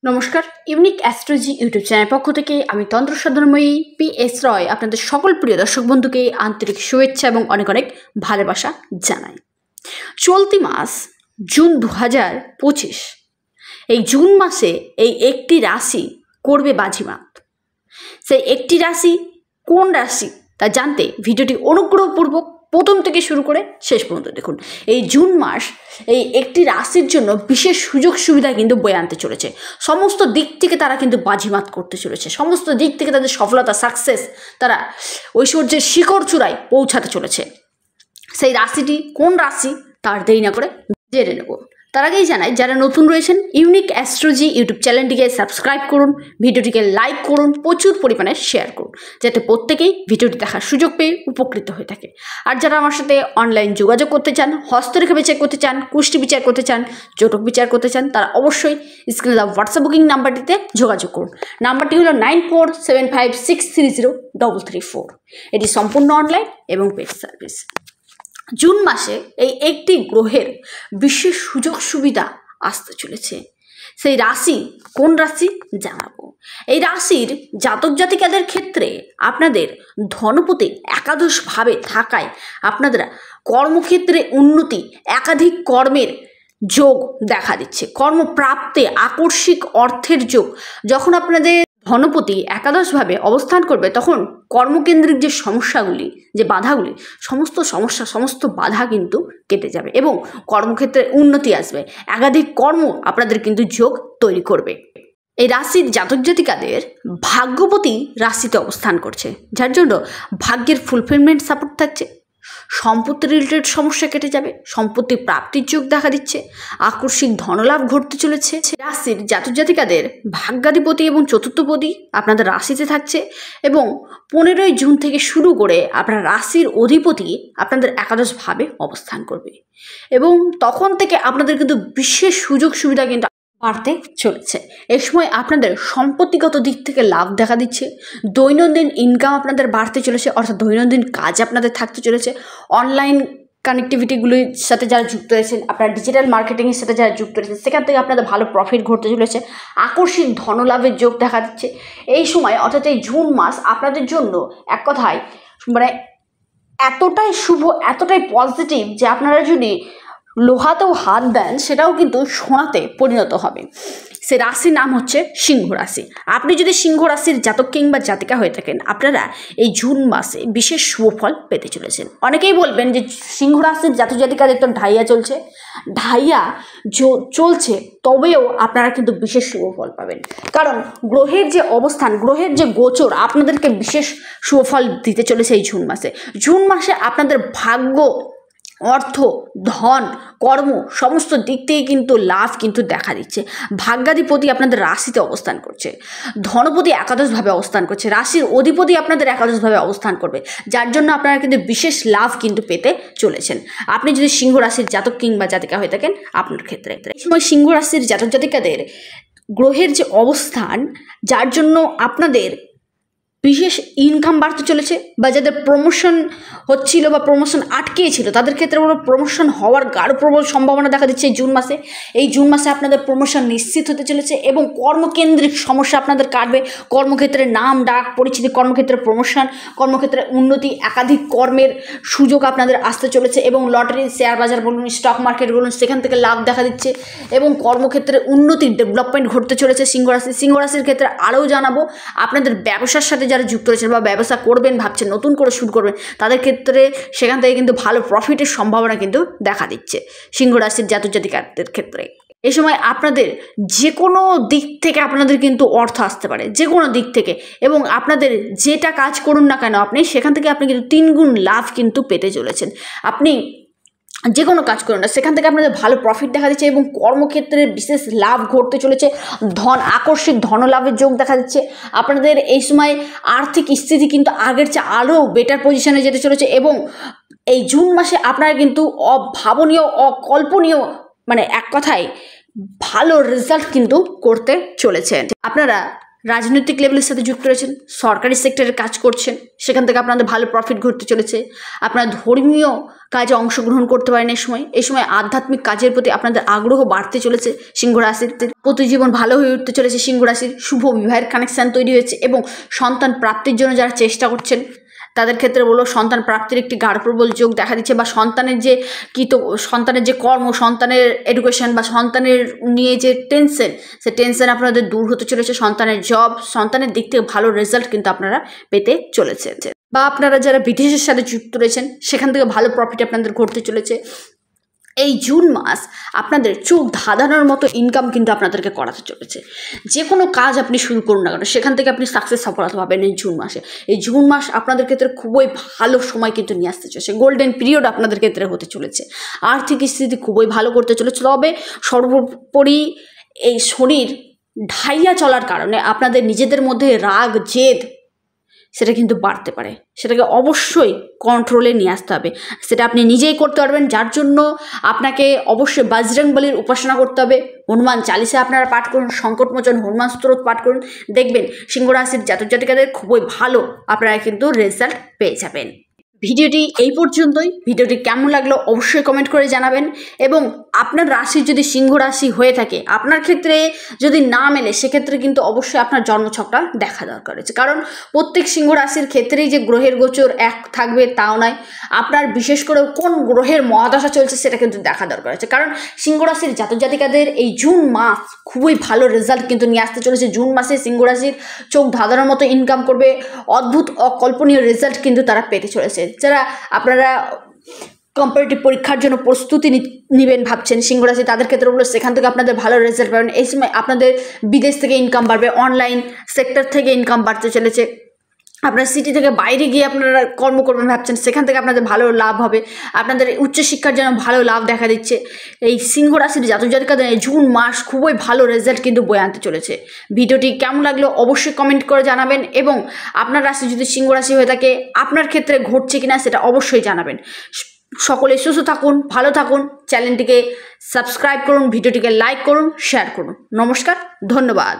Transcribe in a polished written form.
নমস্কার, unique astrology YouTube channel পক্ষ থেকে আমি তন্ত্র সাধনময়ী PS রয় আপনাদের সকল প্রিয় দর্শক বন্ধুকে আন্তরিক শুভেচ্ছা এবং অনেক অনেক ভালোবাসা জানাই। চলতি মাস জুন 2025, এই জুন মাসে এই একটি রাশি করবে বাজিমাত। সেই একটি রাশি কোন রাশি তা জানতে ভিডিওটি অনুগ্রহপূর্বক প্রথম থেকে শুরু করে শেষ পর্যন্ত দেখুন। এই জুন মাস এই একটি রাশির জন্য বিশেষ সুযোগ সুবিধা কিন্তু বয়ে আনতে চলেছে। সমস্ত দিক থেকে তারা কিন্তু বাজিমাত করতে চলেছে, সমস্ত দিক থেকে তাদের সফলতা, সাকসেস, তারা ঐশ্বর্যের শিখর চূড়ায় পৌঁছাতে চলেছে। সেই রাশিটি কোন রাশি তার দেরি না করে জেনে নেব। তার আগেই জানাই, যারা নতুন রয়েছেন ইউনিক অ্যাস্ট্রোলজি ইউটিউব চ্যানেলটিকে সাবস্ক্রাইব করুন, ভিডিওটিকে লাইক করুন, প্রচুর পরিমাণে শেয়ার করুন, যাতে প্রত্যেকেই ভিডিওটি দেখার সুযোগ পেয়ে উপকৃত হয়ে থাকে। আর যারা আমার সাথে অনলাইন যোগাযোগ করতে চান, হস্তরেখা বিচার করতে চান, কুষ্টি বিচার করতে চান, জটক বিচার করতে চান, তারা অবশ্যই স্ক্রিনে দেওয়া হোয়াটসঅ্যাপ বুকিং নাম্বারটিতে যোগাযোগ করুন। নাম্বারটি হলো 9475633334। এটি সম্পূর্ণ অনলাইন এবং পেড সার্ভিস। জুন মাসে এই একটি গ্রহের বিশেষ সুযোগ সুবিধা আসতে চলেছে। সেই রাশি কোন রাশি জানাবো। এই রাশির জাতক জাতিকাদের ক্ষেত্রে আপনাদের ধনপতি একাদশভাবে থাকায় আপনাদের কর্মক্ষেত্রে উন্নতি, একাধিক কর্মের যোগ দেখা দিচ্ছে, কর্মপ্রাপ্তে আকস্মিক অর্থের যোগ। যখন আপনাদের ধনপতি একাদশভাবে অবস্থান করবে তখন কর্মকেন্দ্রিক যে সমস্যাগুলি, যে বাধাগুলি, সমস্ত বাধা কিন্তু কেটে যাবে এবং কর্মক্ষেত্রে উন্নতি আসবে। একাধিক কর্ম আপনাদের কিন্তু যোগ তৈরি করবে। এই রাশির জাতক জাতিকাদের ভাগ্যপতি রাশিতে অবস্থান করছে, যার জন্য ভাগ্যের ফুলফিলমেন্ট সাপোর্ট থাকছে। সম্পত্তি রিলেটেড সমস্যা কেটে যাবে, সম্পত্তি প্রাপ্তির যোগ দেখা দিচ্ছে, আকস্মিক ধনলাভ ঘটতে চলেছে। রাশির জাতক জাতিকাদের ভাগ্যাধিপতি এবং চতুর্থপতি আপনাদের রাশিতে থাকছে এবং 15ই জুন থেকে শুরু করে আপনার রাশির অধিপতি আপনাদের একাদশভাবে অবস্থান করবে এবং তখন থেকে আপনাদের কিন্তু বিশেষ সুযোগ সুবিধা কিন্তু বাড়তে চলেছে। এই সময় আপনাদের সম্পত্তিগত দিক থেকে লাভ দেখা দিচ্ছে, দৈনন্দিন ইনকাম আপনাদের বাড়তে চলেছে, অর্থাৎ দৈনন্দিন কাজ আপনাদের থাকতে চলেছে। অনলাইন কানেক্টিভিটিগুলির সাথে যারা যুক্ত রয়েছেন, আপনার ডিজিটাল মার্কেটিংয়ের সাথে যারা যুক্ত রয়েছেন, সেখান থেকে আপনাদের ভালো প্রফিট ঘটতে চলেছে, আকস্মিক ধনলাভের যোগ দেখা দিচ্ছে। এই সময় অর্থাৎ এই জুন মাস আপনাদের জন্য এক কথায় মানে এতটাই শুভ, এতটাই পজিটিভ যে আপনারা যদি লোহাতেও হাত দেন সেটাও কিন্তু সোনাতে পরিণত হবে। সে রাশির নাম হচ্ছে সিংহ রাশি। আপনি যদি সিংহ রাশির জাতক কিংবা জাতিকা হয়ে থাকেন, আপনারা এই জুন মাসে বিশেষ সুফল পেতে চলেছেন। অনেকেই বলবেন যে সিংহ রাশির জাতক জাতিকাদের তো ঢাইয়া চলছে, চলছে, তবেও আপনারা কিন্তু বিশেষ সুফল পাবেন। কারণ গ্রহের যে অবস্থান, গ্রহের যে গোচর আপনাদেরকে বিশেষ সুফল দিতে চলেছে এই জুন মাসে। জুন মাসে আপনাদের ভাগ্য, অর্থ, ধন, কর্ম সমস্ত দিক থেকে কিন্তু লাভ কিন্তু দেখা দিচ্ছে। ভাগ্যাধিপতি আপনাদের রাশিতে অবস্থান করছে, ধনপতি একাদশভাবে অবস্থান করছে, রাশির অধিপতি আপনাদের একাদশভাবে অবস্থান করবে, যার জন্য আপনারা কিন্তু বিশেষ লাভ কিন্তু পেতে চলেছেন। আপনি যদি সিংহ রাশির জাতক কিংবা জাতিকা হয়ে থাকেন, আপনার ক্ষেত্রে এই সময় সিংহ রাশির জাতক জাতিকাদের গ্রহের যে অবস্থান, যার জন্য আপনাদের বিশেষ ইনকাম বাড়তে চলেছে, বা যাদের প্রমোশন হচ্ছিল বা প্রমোশন আটকেছিল তাদের ক্ষেত্রে প্রমোশন হওয়ার গাঢ় প্রবল সম্ভাবনা দেখা দিচ্ছে এই জুন মাসে। এই জুন মাসে আপনাদের প্রমোশন নিশ্চিত হতে চলেছে এবং কর্মকেন্দ্রিক সমস্যা আপনাদের কাটবে। কর্মক্ষেত্রে নাম ডাক পরিচিতি, কর্মক্ষেত্রে প্রমোশন, কর্মক্ষেত্রে উন্নতি, একাধিক কর্মের সুযোগ আপনাদের আসতে চলেছে এবং লটারি, শেয়ার বাজার বলুন, স্টক মার্কেট বলুন, সেখান থেকে লাভ দেখা দিচ্ছে এবং কর্মক্ষেত্রে উন্নতি, ডেভেলপমেন্ট ঘটতে চলেছে সিংহ রাশি। সিংহ রাশির ক্ষেত্রে আরও জানাবো, আপনাদের ব্যবসার সাথে যারা যুক্ত রয়েছেন বা ব্যবসা করবেন ভাবছেন, নতুন করে শুরু করবেন, তাদের ক্ষেত্রে সেখান থেকে কিন্তু ভালো প্রফিটের সম্ভাবনা কিন্তু দেখা দিচ্ছে সিংহ রাশির জাতক জাতিকাদের ক্ষেত্রে। এই সময় আপনাদের যে কোনো দিক থেকে আপনাদের কিন্তু অর্থ আসতে পারে, যে কোনো দিক থেকে, এবং আপনাদের যেটা কাজ করুন না কেন আপনি সেখান থেকে আপনি কিন্তু 3 গুণ লাভ কিন্তু পেতে চলেছেন। আপনি যে কোনো কাজ করুন না, সেখান থেকে আপনাদের ভালো প্রফিট দেখা দিচ্ছে এবং কর্মক্ষেত্রে বিশেষ লাভ ঘটতে চলেছে। আকস্মিক ধনলাভের যোগ দেখা দিচ্ছে। আপনাদের এই সময় আর্থিক স্থিতি কিন্তু আগের চেয়ে আরও বেটার পজিশনে যেতে চলেছে এবং এই জুন মাসে আপনারা কিন্তু অভাবনীয়, অকল্পনীয়, মানে এক কথায় ভালো রেজাল্ট কিন্তু করতে চলেছেন। আপনারা রাজনৈতিক লেভেলের সাথে যুক্ত রয়েছেন, সরকারি সেক্টরে কাজ করছেন, সেখান থেকে আপনাদের ভালো প্রফিট ঘটতে চলেছে। আপনারা ধর্মীয় কাজে অংশগ্রহণ করতে পারেন এই সময় আধ্যাত্মিক কাজের প্রতি আপনাদের আগ্রহ বাড়তে চলেছে। সিংহ রাশির প্রতিজীবন ভালো হয়ে উঠতে চলেছে। সিংহ রাশির শুভ বিবাহের কানেকশান তৈরি হয়েছে এবং সন্তান প্রাপ্তির জন্য যারা চেষ্টা করছেন তাদের ক্ষেত্রে বলবো সন্তান প্রাপ্তির একটি গাঢ় প্রবল যোগ দেখা দিচ্ছে, বা সন্তানের যে কর্ম, সন্তানের এডুকেশন বা সন্তানের নিয়ে যে টেনশন, সে টেনশন আপনাদের দূর হতে চলেছে। সন্তানের জব, সন্তানের দিক থেকে ভালো রেজাল্ট কিন্তু আপনারা পেতে চলেছে। বা আপনারা যারা বিদেশের সাথে যুক্ত রয়েছেন সেখান থেকে ভালো প্রফিট আপনাদের ঘটতে চলেছে। এই জুন মাস আপনাদের চোখ ধাঁধানোর মতো ইনকাম কিন্তু আপনাদেরকে করাতে চলেছে। যে কোনো কাজ আপনি শুরু করুন না কেন সেখান থেকে আপনি সফলতা পাবেন এই জুন মাসে। এই জুন মাস আপনাদের ক্ষেত্রে খুবই ভালো সময় কিন্তু নিয়ে আসতে চলেছে। গোল্ডেন পিরিয়ড আপনাদের ক্ষেত্রে হতে চলেছে। আর্থিক স্থিতি খুবই ভালো করতে চলেছে। তবে সর্বোপরি এই শরীর ঢাইয়া চলার কারণে আপনাদের নিজেদের মধ্যে রাগ জেদ সেটা কিন্তু বাড়তে পারে। সেটাকে অবশ্যই কন্ট্রোলে নিয়ে আসতে হবে। সেটা আপনি নিজেই করতে পারবেন, যার জন্য আপনাকে অবশ্যই বজরংবলীর উপাসনা করতে হবে। হনুমান চালিসা আপনারা পাঠ করুন, সংকটমোচন হনুমান স্তোত্র পাঠ করুন, দেখবেন সিংহ রাশির জাতক জাতিকাদের খুবই ভালো আপনারা কিন্তু রেজাল্ট পেয়ে যাবেন। ভিডিওটি এই পর্যন্তই। ভিডিওটি কেমন লাগলো অবশ্যই কমেন্ট করে জানাবেন, এবং আপনার রাশি যদি সিংহ রাশি হয়ে থাকে, আপনার ক্ষেত্রে যদি না মেলে সেক্ষেত্রে কিন্তু অবশ্যই আপনার জন্মছকটা দেখা দরকার আছে। কারণ প্রত্যেক সিংহ রাশির ক্ষেত্রেই যে গ্রহের গোচর এক থাকবে তাও নয়, আপনার বিশেষ করে কোন গ্রহের মহাদশা চলছে সেটা কিন্তু দেখা দরকার আছে। কারণ সিংহ রাশির জাতক জাতিকাদের এই জুন মাস খুবই ভালো রেজাল্ট কিন্তু নিয়ে আসতে চলেছে। জুন মাসে সিংহ রাশির চোখ ধাঁধানোর মতো ইনকাম করবে, অদ্ভুত অকল্পনীয় রেজাল্ট কিন্তু তারা পেতে চলেছে। যারা আপনারা কম্পারেটিভ পরীক্ষার জন্য প্রস্তুতি নেবেন ভাবছেন সিংহ রাশি, তাদের ক্ষেত্রে বলবো সেখান থেকে আপনাদের ভালো রেজাল্ট পাবেন। এই সময় আপনাদের বিদেশ থেকে ইনকাম বাড়বে, অনলাইন সেক্টর থেকে ইনকাম বাড়তে চলেছে। আপনার সিটি থেকে বাইরে গিয়ে আপনারা কর্ম করবেন ভাবছেন, সেখান থেকে আপনাদের ভালো লাভ হবে। আপনাদের উচ্চশিক্ষার জন্য ভালো লাভ দেখা দিচ্ছে। এই সিংহ রাশির জাতক জাতিকাদের জুন মাস খুবই ভালো রেজাল্ট কিন্তু বয়ে আনতে চলেছে। ভিডিওটি কেমন লাগলো অবশ্যই কমেন্ট করে জানাবেন, এবং আপনার রাশি যদি সিংহ রাশি হয়ে থাকে আপনার ক্ষেত্রে ঘটছে কিনা সেটা অবশ্যই জানাবেন। সকলে সুস্থ থাকুন, ভালো থাকুন, চ্যানেলটিকে সাবস্ক্রাইব করুন, ভিডিওটিকে লাইক করুন, শেয়ার করুন। নমস্কার, ধন্যবাদ।